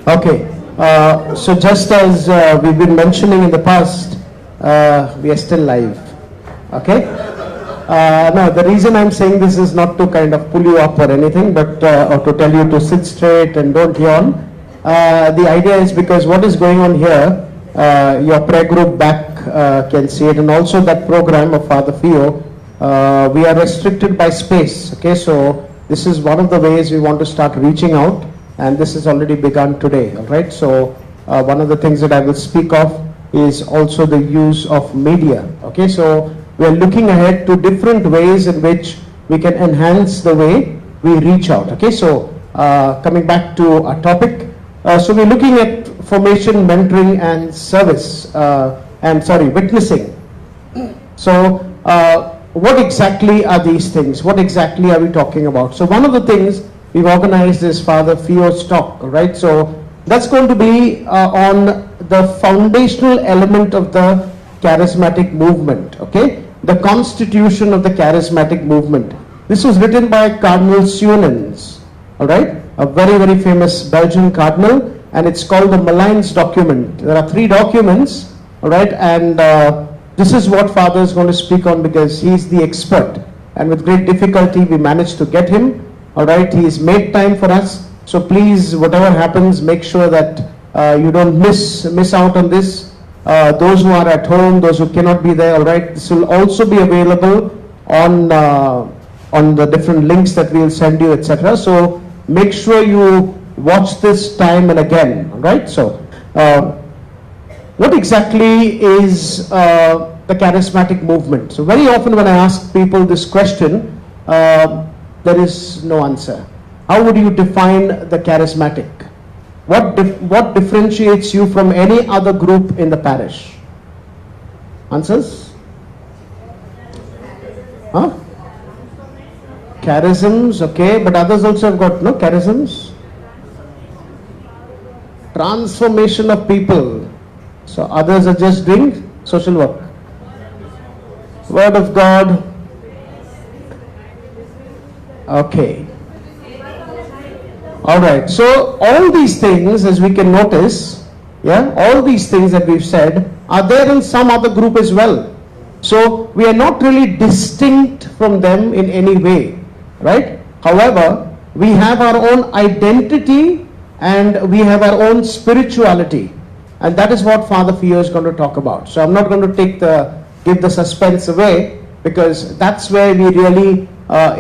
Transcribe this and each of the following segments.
Okay, so just as we've been mentioning in the past, we are still live. Okay? No, the reason I'm saying this is not to kind of pull you up or anything, but or to tell you to sit straight and don't yawn. The idea is because what is going on here, your prayer group back can see it, and also that program of Father Fio, we are restricted by space. Okay, so this is one of the ways we want to start reaching out, and this has already begun today. All right, so one of the things that I will speak of is also the use of media. Okay, so we are looking ahead to different ways in which we can enhance the way we reach out. Okay, so coming back to our topic, so we're looking at formation, mentoring, and service, witnessing. So what exactly are these things? What exactly are we talking about? So one of the things we've organized is Father Fio's talk, right? So that's going to be on the foundational element of the charismatic movement, okay? The constitution of the charismatic movement. This was written by Cardinal Suenens, all right? A very, very famous Belgian cardinal, and it's called the Malines document. There are 3 documents, all right? And this is what Father is going to speak on because he's the expert. And with great difficulty, we managed to get him, all right? He's made time for us. So please, whatever happens, make sure that you don't miss out on this. Those who are at home, those who cannot be there, all right, this will also be available on the different links that we will send you, etc. So make sure you watch this time and again, all right? So what exactly is the charismatic movement? So very often when I ask people this question, there is no answer. How would you define the charismatic? What differentiates you from any other group in the parish? Answers? Huh? Charisms, okay, but others also have got, no, charisms? Transformation of people. So others are just doing social work. Word of God. Okay. All right, so all these things, as we can notice, yeah, all these things that we've said are there in some other group as well. So we are not really distinct from them in any way, right? However, we have our own identity and we have our own spirituality, and that is what Father Fio is going to talk about. So I'm not going to give the suspense away, because that's where we really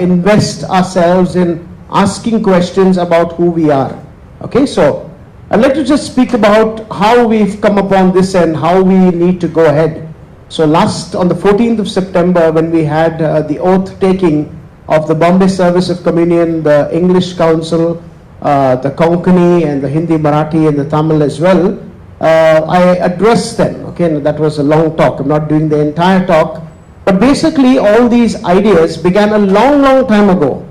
invest ourselves in asking questions about who we are. Okay, so I'd like to just speak about how we've come upon this and how we need to go ahead. So on the 14th of September, when we had the oath taking of the Bombay Service of Communion, the English Council, the Konkani and the Hindi, Marathi and the Tamil as well, I addressed them. Okay, and that was a long talk. I'm not doing the entire talk, but basically all these ideas began a long time ago.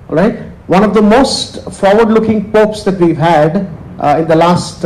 All right. One of the most forward-looking popes that we've had in the last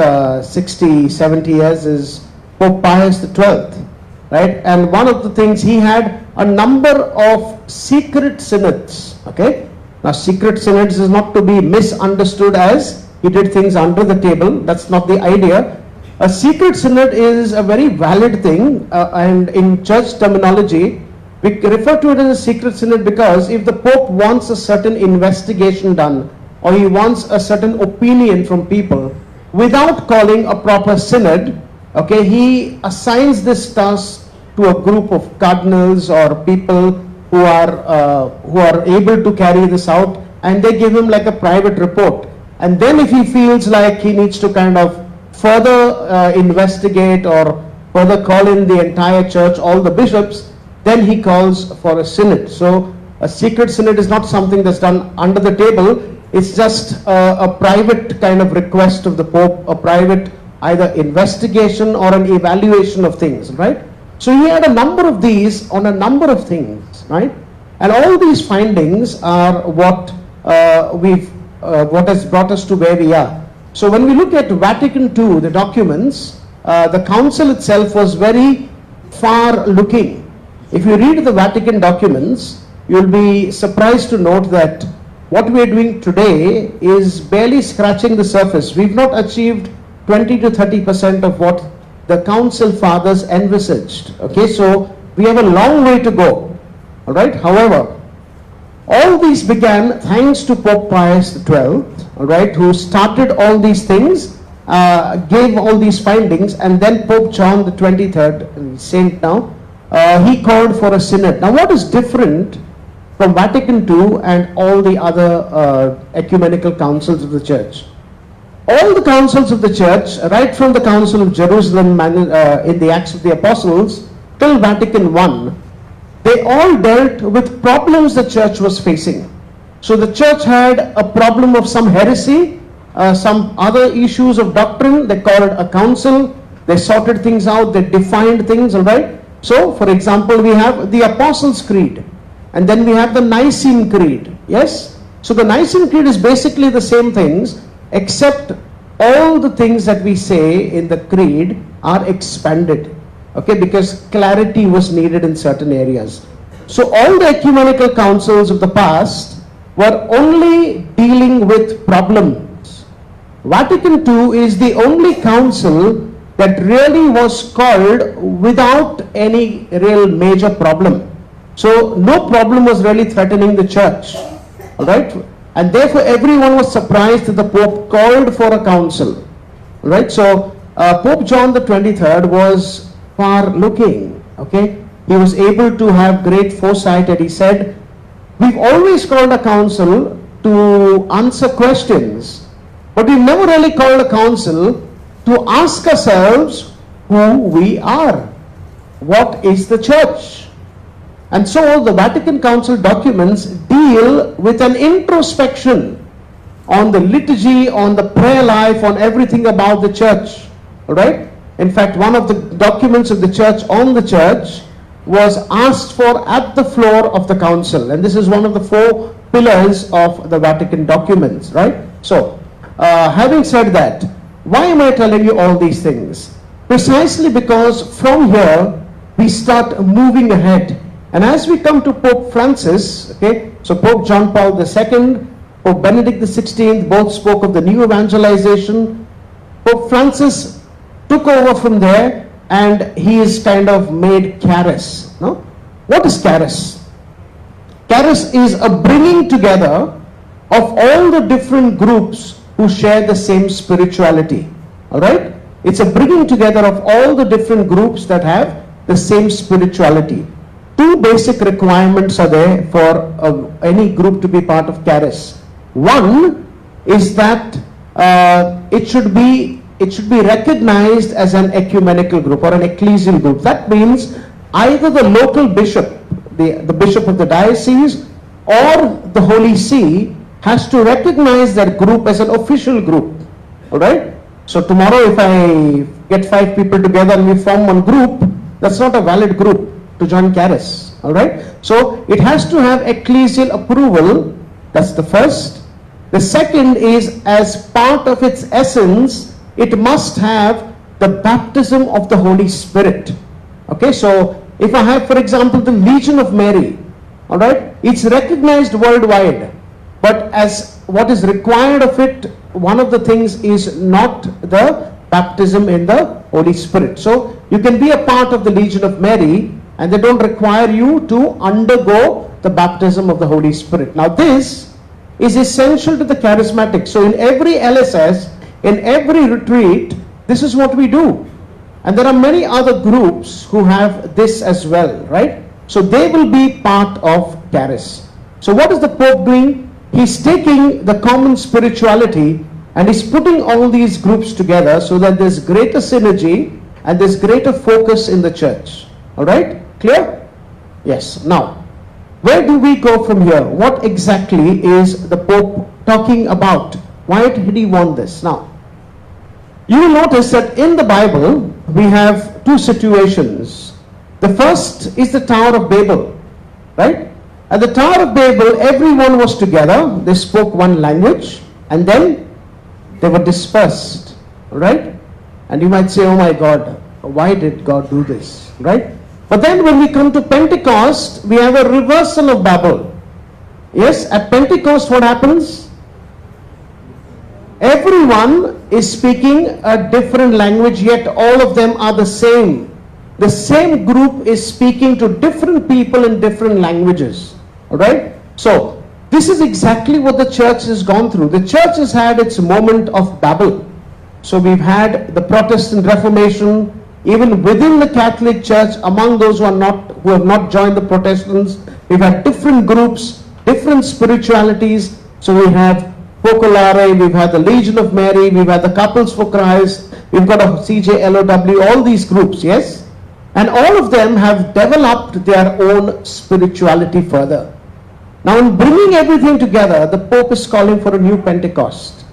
60, 70 years is Pope Pius XII, right? And one of the things, he had a number of secret synods, okay? Now, secret synods is not to be misunderstood as he did things under the table. That's not the idea. A secret synod is a very valid thing, and in church terminology, we refer to it as a secret synod because if the Pope wants a certain investigation done, or he wants a certain opinion from people, without calling a proper synod, okay, he assigns this task to a group of cardinals or people who are able to carry this out, and they give him like a private report. And then if he feels like he needs to kind of further investigate or further call in the entire church, all the bishops, then he calls for a synod. So a secret synod is not something that's done under the table. It's just a private kind of request of the Pope, a private either investigation or an evaluation of things, right? So he had a number of these on a number of things, right? And all these findings are what has brought us to where we are. So when we look at Vatican II, the documents, the council itself was very far looking. If you read the Vatican documents, you'll be surprised to note that what we are doing today is barely scratching the surface. We've not achieved 20 to 30% of what the council fathers envisaged. Okay, so we have a long way to go. All right. However, all these began thanks to Pope Pius XII, all right, who started all these things, gave all these findings, and then Pope John the 23rd, saint now, he called for a synod. Now, what is different from Vatican II and all the other ecumenical councils of the church? All the councils of the church, right from the Council of Jerusalem in the Acts of the Apostles till Vatican I, they all dealt with problems the church was facing. So the church had a problem of some heresy, some other issues of doctrine. They called a council, they sorted things out, they defined things, all right. So, for example, we have the Apostles' Creed, and then we have the Nicene Creed, yes. So the Nicene Creed is basically the same things, except all the things that we say in the creed are expanded. Okay, because clarity was needed in certain areas. So all the ecumenical councils of the past were only dealing with problems. Vatican II is the only council that really was called without any real major problem. So no problem was really threatening the church. All right, and therefore everyone was surprised that the Pope called for a council. All right, so Pope John the 23rd was far looking. Okay, he was able to have great foresight, and he said, we've always called a council to answer questions, but we've never really called a council to ask ourselves who we are. What is the church? And so the Vatican Council documents deal with an introspection on the liturgy, on the prayer life, on everything about the church. All right. In fact, one of the documents of the church on the church was asked for at the floor of the council, and this is one of the 4 pillars of the Vatican documents, right? So, having said that, why am I telling you all these things? Precisely because from here we start moving ahead, and as we come to Pope Francis, okay, so Pope John Paul II, Pope Benedict XVI, both spoke of the new evangelization. Pope Francis took over from there, and he is kind of made charis. No? What is charis? Charis is a bringing together of all the different groups who share the same spirituality. All right? It's a bringing together of all the different groups that have the same spirituality. 2 basic requirements are there for any group to be part of charis. One is that it should be recognized as an ecumenical group or an ecclesial group. That means either the local bishop, the bishop of the diocese, or the Holy See has to recognize that group as an official group. All right. So tomorrow, if I get 5 people together and we form one group, that's not a valid group to join charis. All right. So it has to have ecclesial approval. That's the first. The second is, as part of its essence, it must have the baptism of the Holy Spirit. Okay, so if I have, for example, the Legion of Mary, all right, it's recognized worldwide, but as what is required of it, one of the things is not the baptism in the Holy Spirit. So you can be a part of the Legion of Mary, and they don't require you to undergo the baptism of the Holy Spirit. Now this is essential to the charismatic. So in every LSS, in every retreat, this is what we do. And there are many other groups who have this as well, right? So they will be part of charis. So what is the Pope doing? He's taking the common spirituality and he's putting all these groups together so that there's greater synergy and there's greater focus in the church. All right? Clear? Yes. Now, where do we go from here? What exactly is the Pope talking about? Why did he want this? Now, you will notice that in the Bible, we have 2 situations. The first is the Tower of Babel, right? At the Tower of Babel, everyone was together. They spoke one language, and then they were dispersed, right? And you might say, oh my God, why did God do this, right? But then when we come to Pentecost, we have a reversal of Babel. Yes, at Pentecost what happens? Everyone is speaking a different language, yet all of them are the same. The same group is speaking to different people in different languages. Alright? So, this is exactly what the church has gone through. The church has had its moment of Babel. So we've had the Protestant Reformation, even within the Catholic Church, among those who have not joined the Protestants, we've had different groups, different spiritualities. So we have Focolare, we've had the Legion of Mary, we've had the Couples for Christ, we've got a CJLOW, all these groups, yes? And all of them have developed their own spirituality further. Now in bringing everything together, the Pope is calling for a new Pentecost.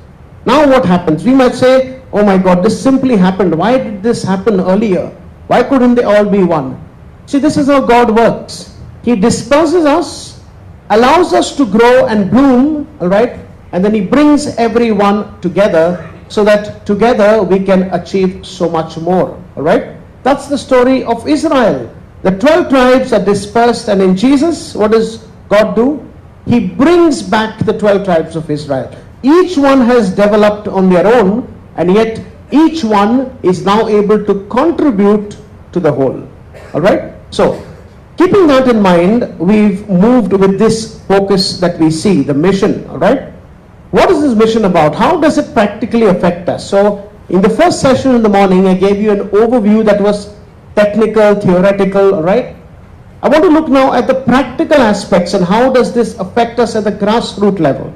Now what happens? We might say, oh my God, this simply happened. Why did this happen earlier? Why couldn't they all be one? See, this is how God works. He disperses us, allows us to grow and bloom, all right? And then He brings everyone together so that together we can achieve so much more, all right? That's the story of Israel. The 12 tribes are dispersed, and in Jesus, what does God do? He brings back the 12 tribes of Israel. Each one has developed on their own, and yet each one is now able to contribute to the whole. Alright? So, keeping that in mind, we've moved with this focus that we see, the mission. Alright? What is this mission about? How does it practically affect us? So, in the first session in the morning, I gave you an overview that was technical, theoretical, alright? I want to look now at the practical aspects and how does this affect us at the grassroots level.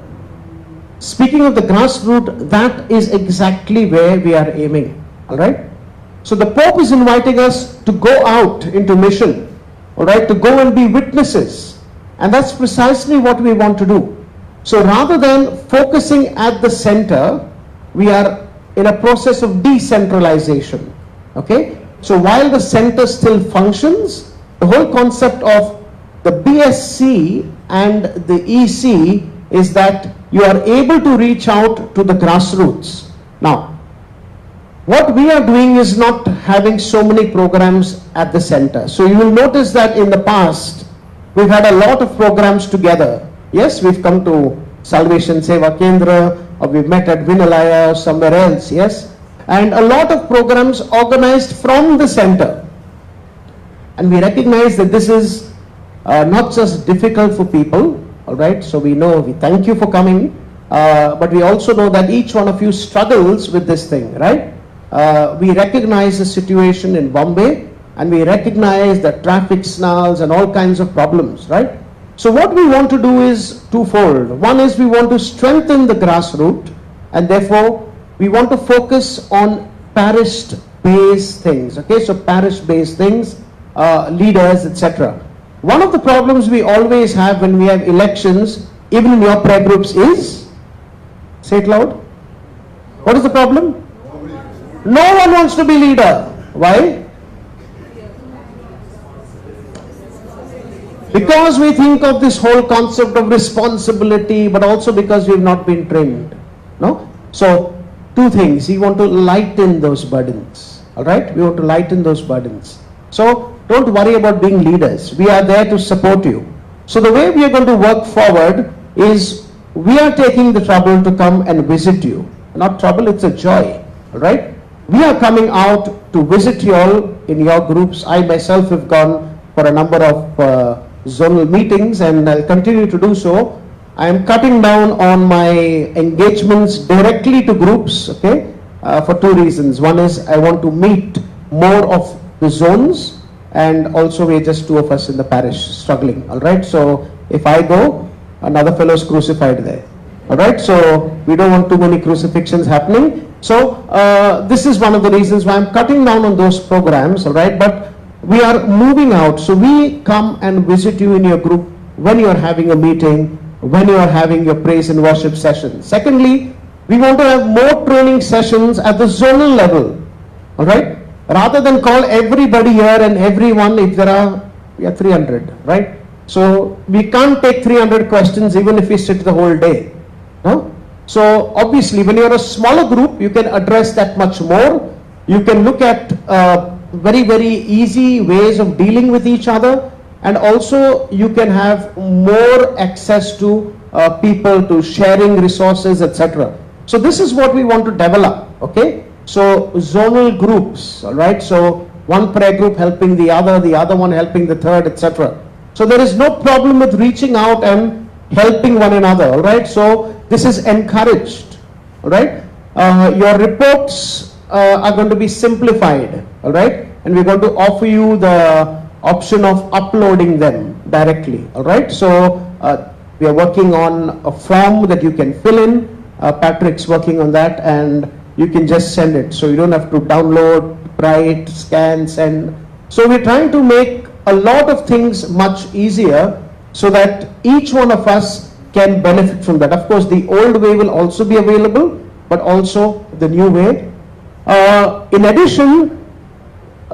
Speaking of the grassroots, that is exactly where we are aiming, alright? So the Pope is inviting us to go out into mission, alright, to go and be witnesses. And that's precisely what we want to do. So rather than focusing at the center, we are in a process of decentralization, okay? So while the center still functions, the whole concept of the BSC and the EC is that you are able to reach out to the grassroots. Now, what we are doing is not having so many programs at the center. So you will notice that in the past, we've had a lot of programs together. Yes, we've come to Salvation Seva Kendra, or we've met at Vinalaya or somewhere else, yes? And a lot of programs organized from the center. And we recognize that this is not just difficult for people, all right? So we thank you for coming, but we also know that each one of you struggles with this thing, right? We recognize the situation in Bombay, and we recognize the traffic snarls and all kinds of problems, right? So what we want to do is twofold. One is we want to strengthen the grassroots, and therefore we want to focus on parish-based things, okay? So parish-based things, leaders, etc. One of the problems we always have when we have elections, even in your prayer groups, is, say it loud, what is the problem? No one wants to be leader. Why? Because we think of this whole concept of responsibility, but also because we've not been trained. No? So, two things. We want to lighten those burdens. Alright? We want to lighten those burdens. So, don't worry about being leaders. We are there to support you. So, the way we are going to work forward is we are taking the trouble to come and visit you. Not trouble, it's a joy. Alright? We are coming out to visit you all in your groups. I myself have gone for a number of zonal meetings, and I'll continue to do so. I am cutting down on my engagements directly to groups, okay, for two reasons. One is I want to meet more of the zones, and also we're just two of us in the parish struggling, all right? So if I go, another fellow is crucified there, all right? So we don't want too many crucifixions happening. So this is one of the reasons why I'm cutting down on those programs, all right? But we are moving out. So we come and visit you in your group when you are having a meeting, when you are having your praise and worship session. Secondly, we want to have more training sessions at the zonal level, all right? Rather than call everybody here and everyone, if there are, we are 300, right? So we can't take 300 questions even if we sit the whole day, no? So obviously when you're a smaller group, you can address that much more. You can look at very, very easy ways of dealing with each other. and also you can have more access to people, to sharing resources, etc. So this is what we want to develop, okay? So zonal groups, all right? So one prayer group helping the other one helping the third, etc. So there is no problem with reaching out and helping one another, all right? So this is encouraged, all right? Your reports are going to be simplified, all right? And we're going to offer you the option of uploading them directly, all right? So we are working on a form that you can fill in. Patrick's working on that, and you can just send it. So you don't have to download, write, scan, send. So we're trying to make a lot of things much easier so that each one of us can benefit from that. Of course, the old way will also be available, but also the new way. In addition,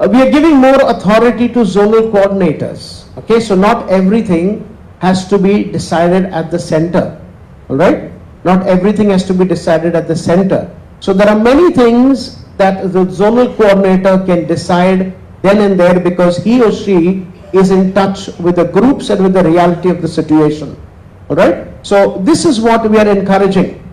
we are giving more authority to zonal coordinators. Okay, so not everything has to be decided at the center. All right, not everything has to be decided at the center. So there are many things that the zonal coordinator can decide then and there, because he or she is in touch with the groups and with the reality of the situation. All right, so this is what we are encouraging.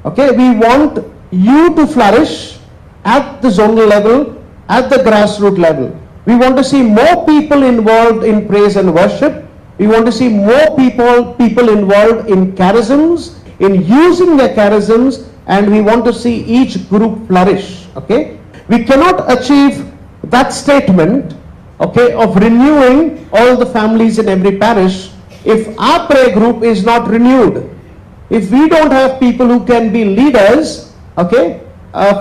Okay, we want you to flourish at the zonal level, at the grassroots level. We want to see more people involved in praise and worship. We want to see more people involved in charisms, in using their charisms, and we want to see each group flourish. Okay, we cannot achieve that statement, okay, of renewing all the families in every parish if our prayer group is not renewed. If we don't have people who can be leaders, okay,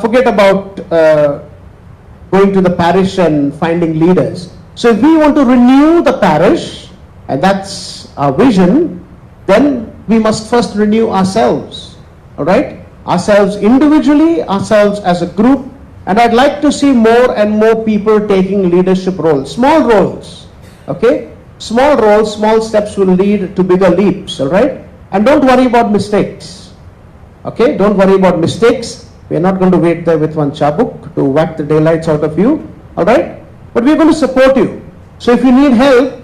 forget about going to the parish and finding leaders. So if we want to renew the parish, and that's our vision, then we must first renew ourselves, all right? Ourselves individually, ourselves as a group, and I'd like to see more and more people taking leadership roles, small roles, okay? Small roles, small steps will lead to bigger leaps, all right? And don't worry about mistakes, okay? Don't worry about mistakes. We're not going to wait there with one chabuk to whack the daylights out of you, all right? But we're going to support you. So if you need help,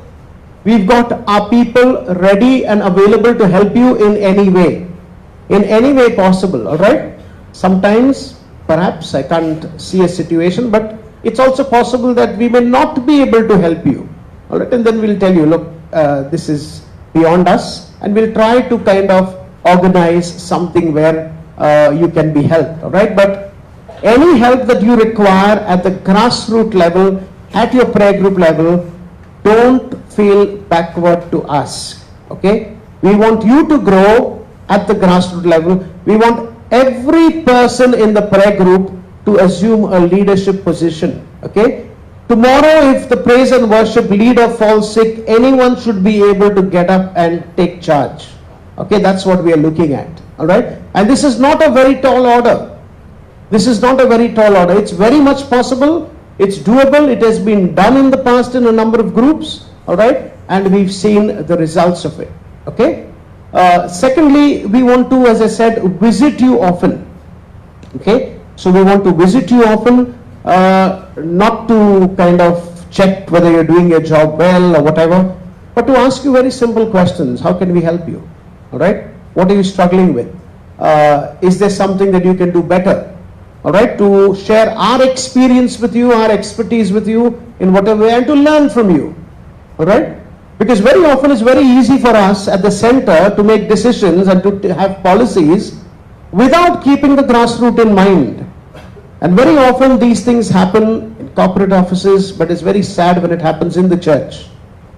we've got our people ready and available to help you in any way possible, all right? Sometimes, perhaps I can't see a situation, but it's also possible that we may not be able to help you, all right? And then we'll tell you, look, this is beyond us, and we'll try to kind of organize something where you can be helped, all right? But any help that you require at the grassroots level, at your prayer group level, don't feel backward to ask, okay? We want you to grow at the grassroots level. We want every person in the prayer group to assume a leadership position, okay? Tomorrow, if the praise and worship leader falls sick, anyone should be able to get up and take charge, okay? That's what we are looking at, all right? And this is not a very tall order. This is not a very tall order. It's very much possible. It's doable. It has been done in the past in a number of groups, all right? And we've seen the results of it, okay? Secondly, we want to, as I said, visit you often, okay? So we want to visit you often, not to kind of check whether you're doing your job well or whatever, but to ask you very simple questions. How can we help you, all right? What are you struggling with? Is there something that you can do better? All right, to share our experience with you, our expertise with you in whatever way, and to learn from you. All right, because very often it's very easy for us at the center to make decisions and to have policies without keeping the grassroots in mind. And very often these things happen in corporate offices, but it's very sad when it happens in the church.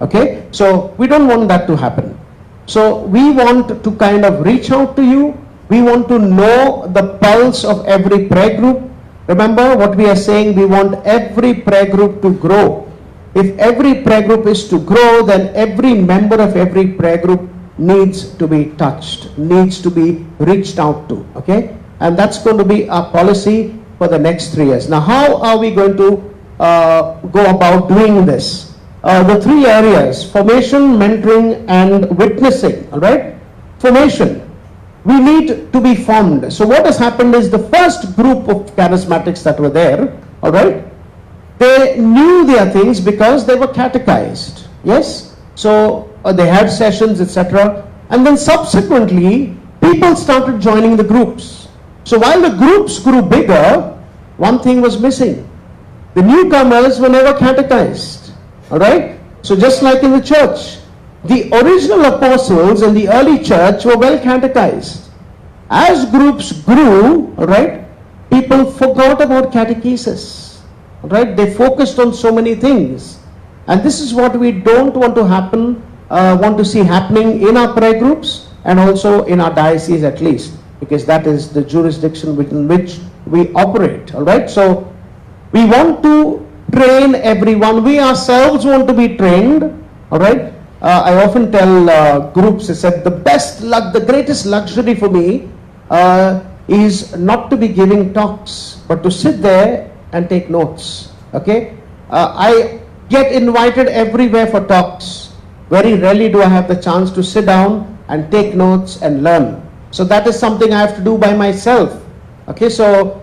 Okay, so we don't want that to happen. So we want to kind of reach out to you. We want to know the pulse of every prayer group. Remember what we are saying, we want every prayer group to grow. If every prayer group is to grow, then every member of every prayer group needs to be touched, needs to be reached out to, okay? And that's going to be our policy for the next 3 years. Now, how are we going to go about doing this? The 3 areas, formation, mentoring, and witnessing, all right? Formation. We need to be formed. So what has happened is the first group of charismatics that were there, all right, they knew their things because they were catechized. Yes? So they had sessions, etc. And then subsequently, people started joining the groups. So while the groups grew bigger, one thing was missing. The newcomers were never catechized. Alright? So just like in the church, the original apostles in the early church were well catechized. As groups grew, right, people forgot about catechesis. Right? They focused on so many things. And this is what we don't want to happen, want to see happening in our prayer groups and also in our diocese at least, because that is the jurisdiction within which we operate. Alright? So we want to train everyone. We ourselves want to be trained. Alright? I often tell groups, I said, the greatest luxury for me is not to be giving talks, but to sit there and take notes. Okay? I get invited everywhere for talks. Very rarely do I have the chance to sit down and take notes and learn. So that is something I have to do by myself. Okay, so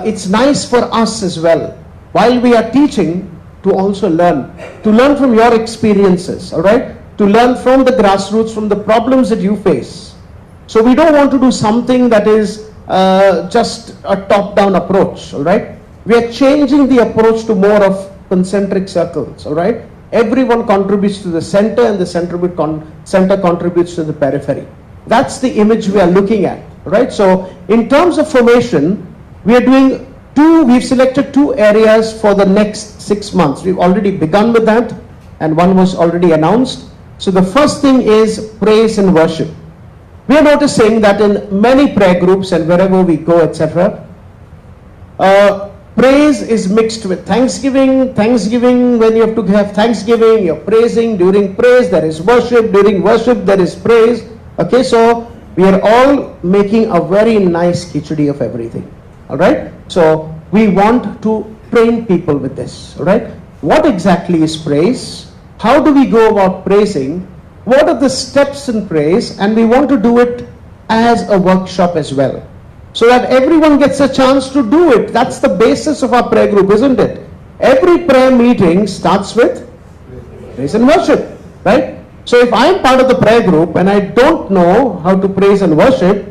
it's nice for us as well, while we are teaching, to also learn from your experiences, all right? To learn from the grassroots, from the problems that you face. So we don't want to do something that is just a top-down approach, all right? We are changing the approach to more of concentric circles, all right? Everyone contributes to the center and the center contributes to the periphery. That's the image we are looking at, right? So in terms of formation, we are doing we've selected 2 areas for the next 6 months. We've already begun with that, and one was already announced. So the first thing is praise and worship. We are noticing that in many prayer groups and wherever we go, etc., praise is mixed with thanksgiving. Thanksgiving, when you have to have thanksgiving, you're praising. During praise, there is worship. During worship, there is praise. Okay, so we are all making a very nice khichdi of everything. Alright? So we want to train people with this. Alright? What exactly is praise? How do we go about praising? What are the steps in praise? And we want to do it as a workshop as well, so that everyone gets a chance to do it. That's the basis of our prayer group, isn't it? Every prayer meeting starts with praise and worship, right? So if I'm part of the prayer group and I don't know how to praise and worship,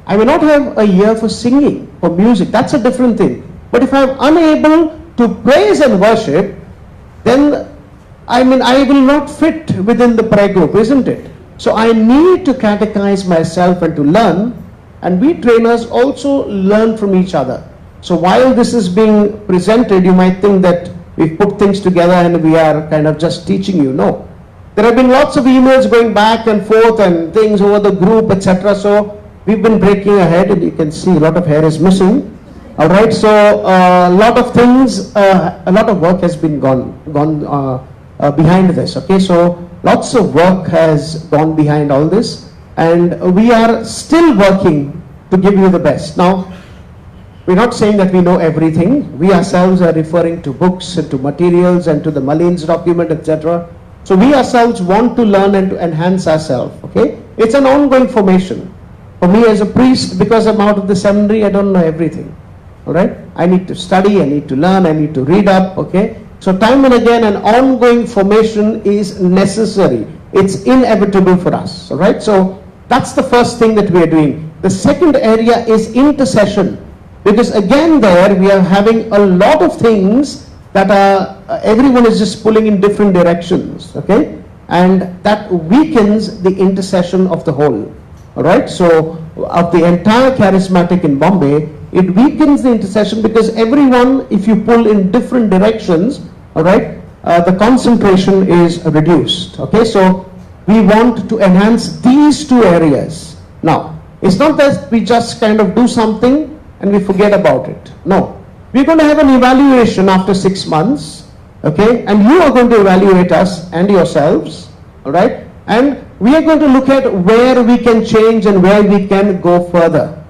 I may not have a ear for singing, for music. That's a different thing. But if I'm unable to praise and worship, then I will not fit within the prayer group, isn't it? So I need to catechize myself and to learn. And we trainers also learn from each other. So while this is being presented, you might think that we've put things together and we are kind of just teaching you. No. There have been lots of emails going back and forth and things over the group, etc. So we've been breaking ahead, and you can see a lot of hair is missing. Alright, so a lot of things, a lot of work has been gone behind this. Okay, so lots of work has gone behind all this. And we are still working to give you the best. Now, we're not saying that we know everything. We ourselves are referring to books and to materials and to the Mullins document, etc. So we ourselves want to learn and to enhance ourselves. Okay, it's an ongoing formation. For me as a priest, because I'm out of the seminary, I don't know everything. All right, I need to study, I need to learn, I need to read up. Okay, so time and again, an ongoing formation is necessary. It's inevitable for us. All right, so that's the first thing that we are doing. The second area is intercession, because again there we are having a lot of things that are everyone is just pulling in different directions, okay, and that weakens the intercession of the whole. All right, so of the entire charismatic in Bombay, it weakens the intercession because everyone, if you pull in different directions, all right, the concentration is reduced. Okay, so we want to enhance these 2 areas. Now, it's not that we just kind of do something and we forget about it. No, we're going to have an evaluation after 6 months, okay, and you are going to evaluate us and yourselves, all right, and we are going to look at where we can change and where we can go further.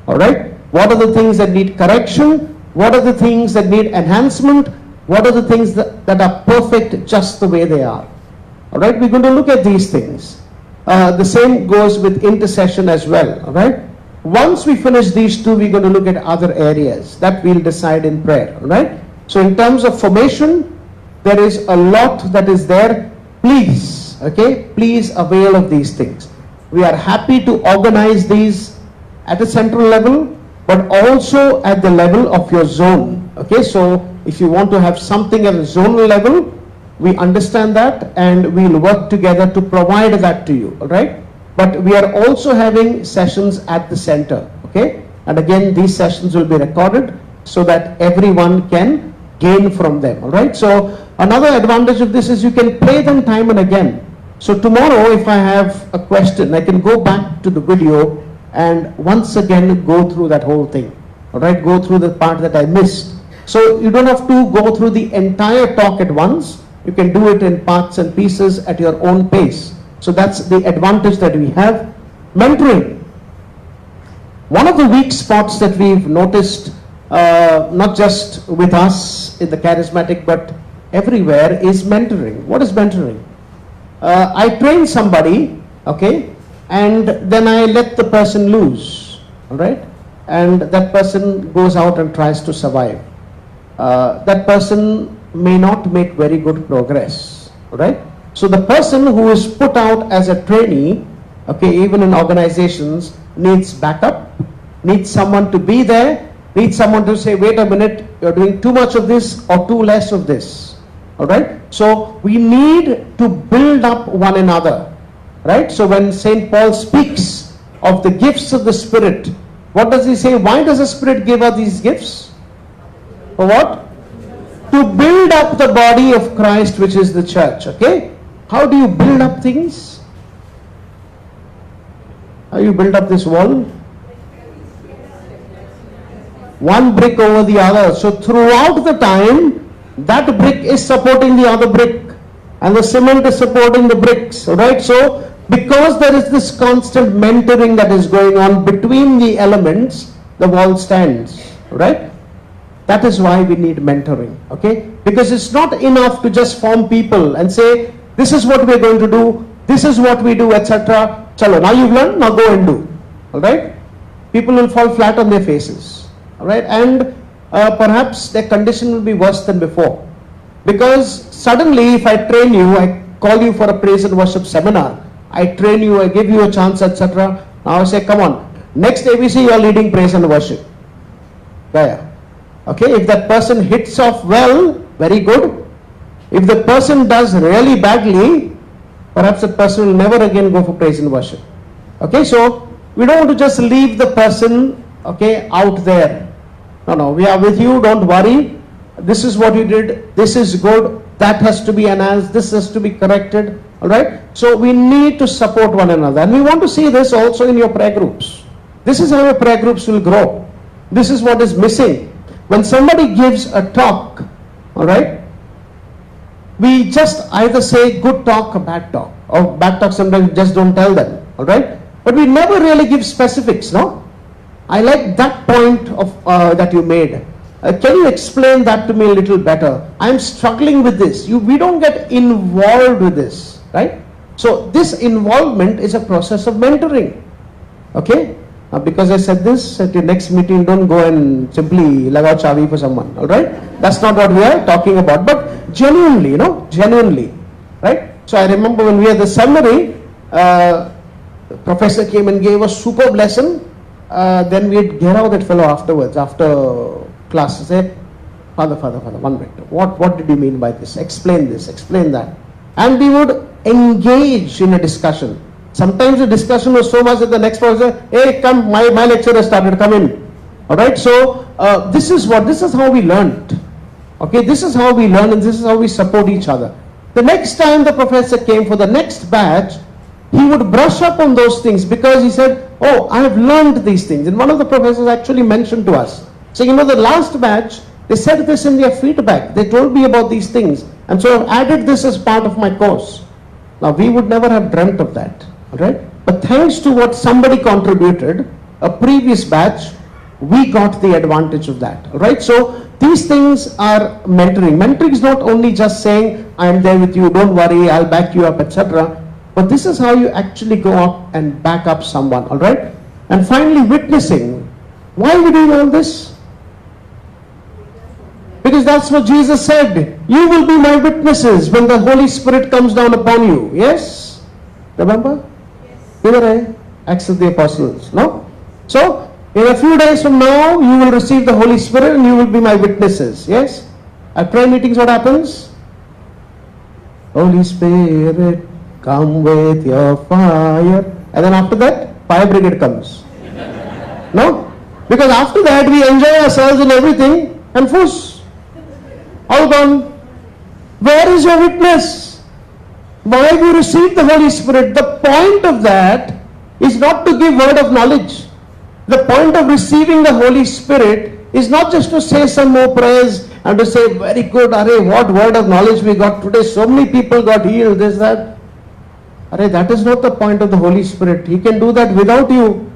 All right, what are the things that need correction? What are the things that need enhancement? What are the things that are perfect just the way they are? All right, we're going to look at these things. The same goes with intercession as well. All right, once we finish these 2, we're going to look at other areas that we'll decide in prayer. All right, so in terms of formation, there is a lot that is there. please, okay, please avail of these things. We are happy to organize these at a central level, but also at the level of your zone. Okay, so if you want to have something at a zonal level, we understand that and we'll work together to provide that to you, all right? But we are also having sessions at the center, okay? And again, these sessions will be recorded so that everyone can gain from them, all right? So another advantage of this is you can play them time and again. So tomorrow, if I have a question, I can go back to the video and once again go through that whole thing, all right? Go through the part that I missed. So you don't have to go through the entire talk at once. You can do it in parts and pieces at your own pace. So that's the advantage that we have. Mentoring. One of the weak spots that we've noticed, not just with us in the charismatic, but everywhere, is mentoring. What is mentoring? I train somebody, okay, and then I let the person loose, all right? And that person goes out and tries to survive. That person may not make very good progress, all right? So the person who is put out as a trainee, okay, even in organizations, needs backup, needs someone to be there, needs someone to say, wait a minute, you're doing too much of this or too less of this, all right? So we need to build up one another, right? So when St. Paul speaks of the gifts of the Spirit, what does he say? Why does the Spirit give us these gifts? For what? To build up the body of Christ, which is the church, okay? How do you build up things? How you build up this wall? One brick over the other. So throughout the time, that brick is supporting the other brick and the cement is supporting the bricks, right? So because there is this constant mentoring that is going on between the elements, the wall stands, right? That is why we need mentoring, okay? Because it's not enough to just form people and say, this is what we're going to do, this is what we do, etc. Chalo, now you've learned, now go and do, all right? People will fall flat on their faces, all right? And perhaps their condition will be worse than before. Because suddenly, if I train you, I call you for a praise and worship seminar, I train you, I give you a chance, etc. Now I say, come on, next ABC you are leading praise and worship. Gaya. Okay, if that person hits off well, very good. If the person does really badly, perhaps that person will never again go for praise and worship. Okay, so we don't want to just leave the person, okay, out there. No, we are with you, don't worry. This is what you did, this is good, that has to be enhanced, this has to be corrected, all right? So we need to support one another. And we want to see this also in your prayer groups. This is how your prayer groups will grow. This is what is missing. When somebody gives a talk, all right, we just either say good talk or bad talk. Or bad talk sometimes we just don't tell them, all right? But we never really give specifics, no? I like that point of that you made. Can you explain that to me a little better? I'm struggling with this. We don't get involved with this, right? So this involvement is a process of mentoring, okay? Because I said this, at your next meeting, don't go and simply lagao chavi for someone, all right? That's not what we are talking about. But genuinely, you know, genuinely, right? So I remember when we had the seminary, professor came and gave a superb lesson. Then we'd get out that fellow afterwards, after class, and say, Father, 1 minute. What did you mean by this? Explain this, explain that. And we would engage in a discussion. Sometimes the discussion was so much that the next person said, hey, come, my lecture has started, come in. All right, so this is how we learned. Okay, this is how we learn and this is how we support each other. The next time the professor came for the next batch, he would brush up on those things because he said, oh, I have learned these things. And one of the professors actually mentioned to us. So, you know, the last batch, they said this in their feedback. They told me about these things. And so I've added this as part of my course. Now, we would never have dreamt of that. All right? But thanks to what somebody contributed, a previous batch, we got the advantage of that. All right? So these things are mentoring. Mentoring is not only just saying, I'm there with you, don't worry, I'll back you up, etc. But this is how you actually go up and back up someone. All right? And finally, witnessing. Why are we doing all this? Because that's what Jesus said. You will be my witnesses when the Holy Spirit comes down upon you. Yes? Remember? Yes. Acts of the Apostles. No? So, in a few days from now, you will receive the Holy Spirit and you will be my witnesses. Yes? At prayer meetings, what happens? Holy Spirit, come with your fire. And then after that, fire brigade comes. No? Because after that, we enjoy ourselves and everything and fuss. All gone. Where is your witness? Why have you received the Holy Spirit? The point of that is not to give word of knowledge. The point of receiving the Holy Spirit is not just to say some more prayers and to say, very good, array, what word of knowledge we got today. So many people got healed, this, that. Array, that is not the point of the Holy Spirit. He can do that without you.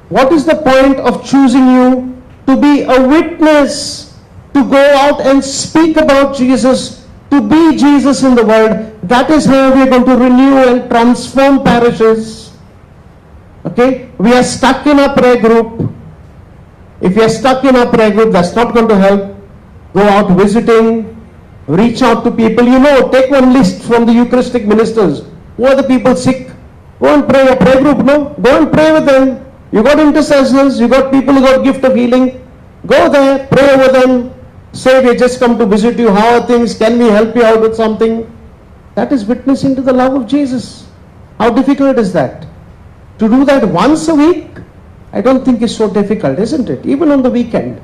What is the point of choosing you to be a witness, to go out and speak about Jesus, to be Jesus in the world? That is how we are going to renew and transform parishes. Okay? We are stuck in our prayer group. If you are stuck in our prayer group, that's not going to help. Go out visiting, reach out to people. You know, take one list from the Eucharistic ministers. Who are the people sick? Go and pray. A prayer group, no? Go and pray with them. You got intercessors, you got people who got gift of healing. Go there, pray over them. Say, we just come to visit you. How are things? Can we help you out with something? That is witnessing to the love of Jesus. How difficult is that? To do that once a week, I don't think is so difficult, isn't it? Even on the weekend.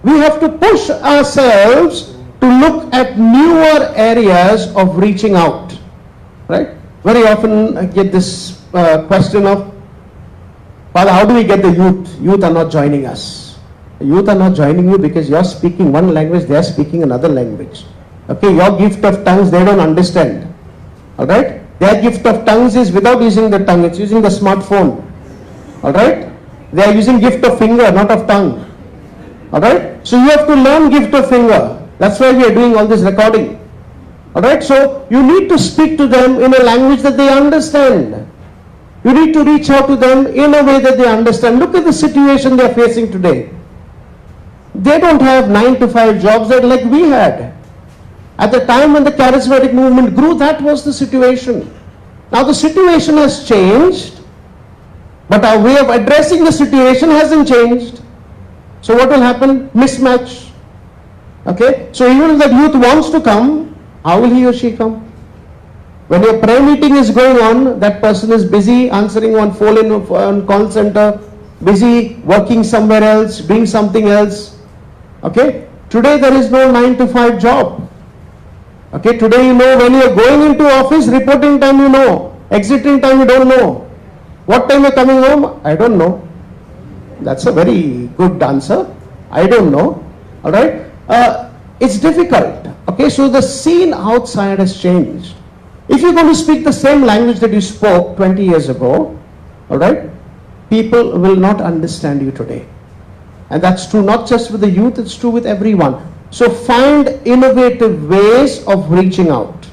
We have to push ourselves to look at newer areas of reaching out. Right? Very often I get this question of, Father, how do we get the youth? Youth are not joining us. The youth are not joining you because you're speaking one language, they are speaking another language. Okay, your gift of tongues, they don't understand. Alright? Their gift of tongues is without using the tongue, it's using the smartphone. Alright? They are using gift of finger, not of tongue. Alright? So you have to learn gift of finger. That's why we are doing all this recording. Alright? So you need to speak to them in a language that they understand. You need to reach out to them in a way that they understand. Look at the situation they are facing today. They don't have 9-to-5 jobs that like we had. At the time when the charismatic movement grew, that was the situation. Now the situation has changed, but our way of addressing the situation hasn't changed. So what will happen? Mismatch. Okay? So even if that youth wants to come, how will he or she come? When your prayer meeting is going on, that person is busy answering one phone in on call center, busy working somewhere else, doing something else. Okay? Today there is no 9-to-5 job. Okay? Today you know when you are going into office, reporting time you know, exiting time you don't know. What time you are coming home? I don't know. That's a very good answer. I don't know. Alright? It's difficult. Okay? So the scene outside has changed. If you're going to speak the same language that you spoke 20 years ago, all right, people will not understand you today. And that's true not just with the youth, it's true with everyone. So find innovative ways of reaching out.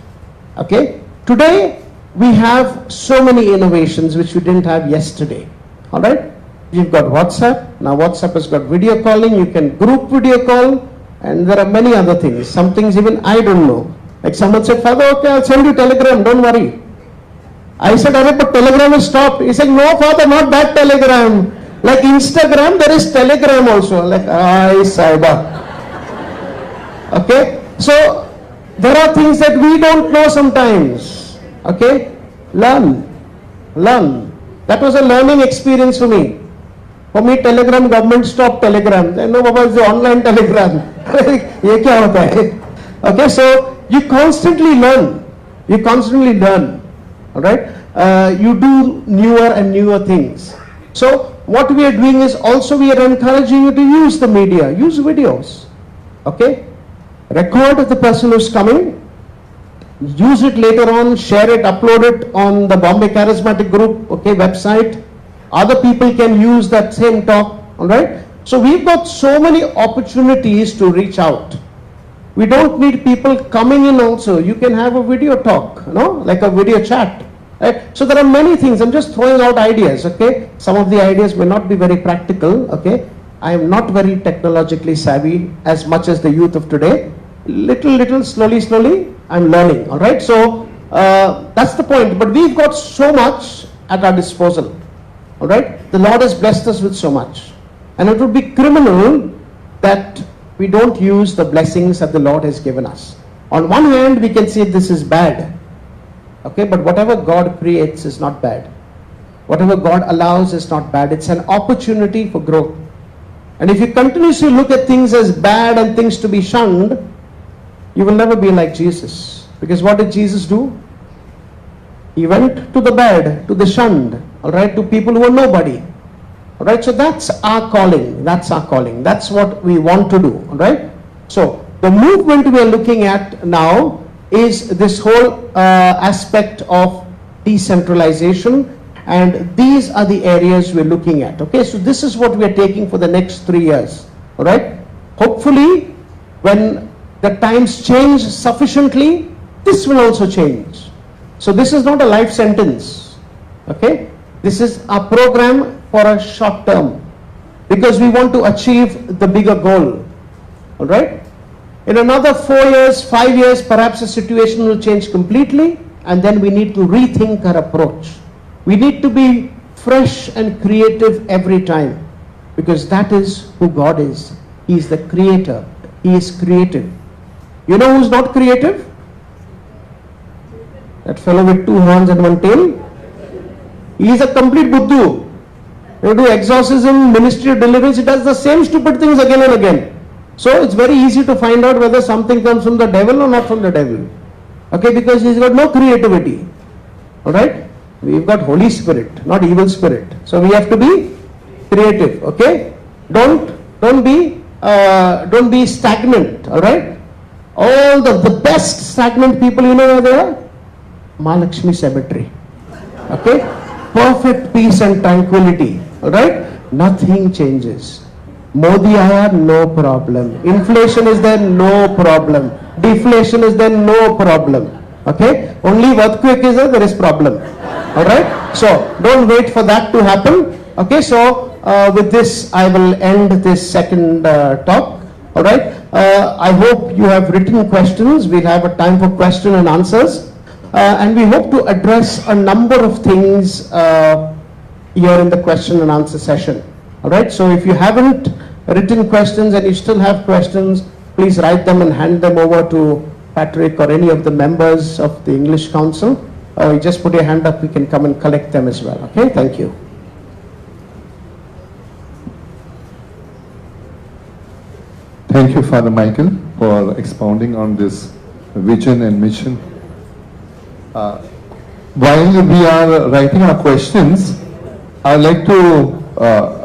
Okay? Today, we have so many innovations which we didn't have yesterday. All right? You've got WhatsApp. Now WhatsApp has got video calling. You can group video call. And there are many other things. Some things even I don't know. Like someone said, Father, okay, I'll send you Telegram, don't worry. I said, but Telegram has stopped. He said, no, Father, not that Telegram. Like Instagram, there is Telegram also. Like, ay, Saiba. Okay? So, there are things that we don't know sometimes. Okay? Learn. Learn. That was a learning experience for me. For me, Telegram, government stopped Telegram. No, Baba, it's the online Telegram. Ye kya hota hai? Okay, so, you constantly learn. You constantly learn. Alright? You do newer and newer things. So, what we are doing is also we are encouraging you to use the media. Use videos. Okay? Record the person who's coming. Use it later on. Share it. Upload it on the Bombay Charismatic Group website. Other people can use that same talk. Alright? So, we've got so many opportunities to reach out. We don't need people coming in also. You can have a video talk, like a video chat. Right? So there are many things. I'm just throwing out ideas, okay? Some of the ideas may not be very practical, okay? I am not very technologically savvy as much as the youth of today. Little, slowly, I'm learning, all right? So, that's the point. But we've got so much at our disposal, all right? The Lord has blessed us with so much. And it would be criminal that we don't use the blessings that the Lord has given us. On one hand, we can say this is bad, okay? But whatever God creates is not bad. Whatever God allows is not bad. It's an opportunity for growth. And if you continuously look at things as bad and things to be shunned, you will never be like Jesus. Because what did Jesus do? He went to the bad, to the shunned, all right, to people who are nobody. All right, so that's our calling. That's our calling. That's what we want to do, all right? So the movement we are looking at now is this whole aspect of decentralization, and these are the areas we're looking at. Okay, so this is what we are taking for the next 3 years. All right, hopefully when the times change sufficiently, this will also change. So this is not a life sentence. Okay, this is a program for a short term, because we want to achieve the bigger goal. All right, in another 4 years, 5 years, perhaps the situation will change completely, and then we need to rethink our approach. We need to be fresh and creative every time, because that is who God is. He is the creator. He is creative. You know who's not creative? That fellow with 2 horns and 1 tail. He is a complete buddhu. You do exorcism, ministry of deliverance, he does the same stupid things again and again. So it's very easy to find out whether something comes from the devil or not from the devil. Okay, because he's got no creativity. Alright? We've got Holy Spirit, not evil spirit. So we have to be creative, okay? Don't be stagnant, alright? All the best stagnant people, you know where they are? Mahalakshmi Cemetery. Okay? Perfect peace and tranquility. Alright? Nothing changes. Modi aaya, no problem. Inflation is there, no problem. Deflation is there, no problem. Okay? Only earthquake is there is problem. Alright? So, don't wait for that to happen. Okay? So, with this, I will end this second talk. Alright? I hope you have written questions. We'll have a time for question and answers. And we hope to address a number of things here in the question and answer session. Alright? So, if you haven't written questions and you still have questions, please write them and hand them over to Patrick or any of the members of the English Council. You just put your hand up, we can come and collect them as well. Okay, thank you. Thank you, Father Michael, for expounding on this vision and mission. While we are writing our questions, I'd like to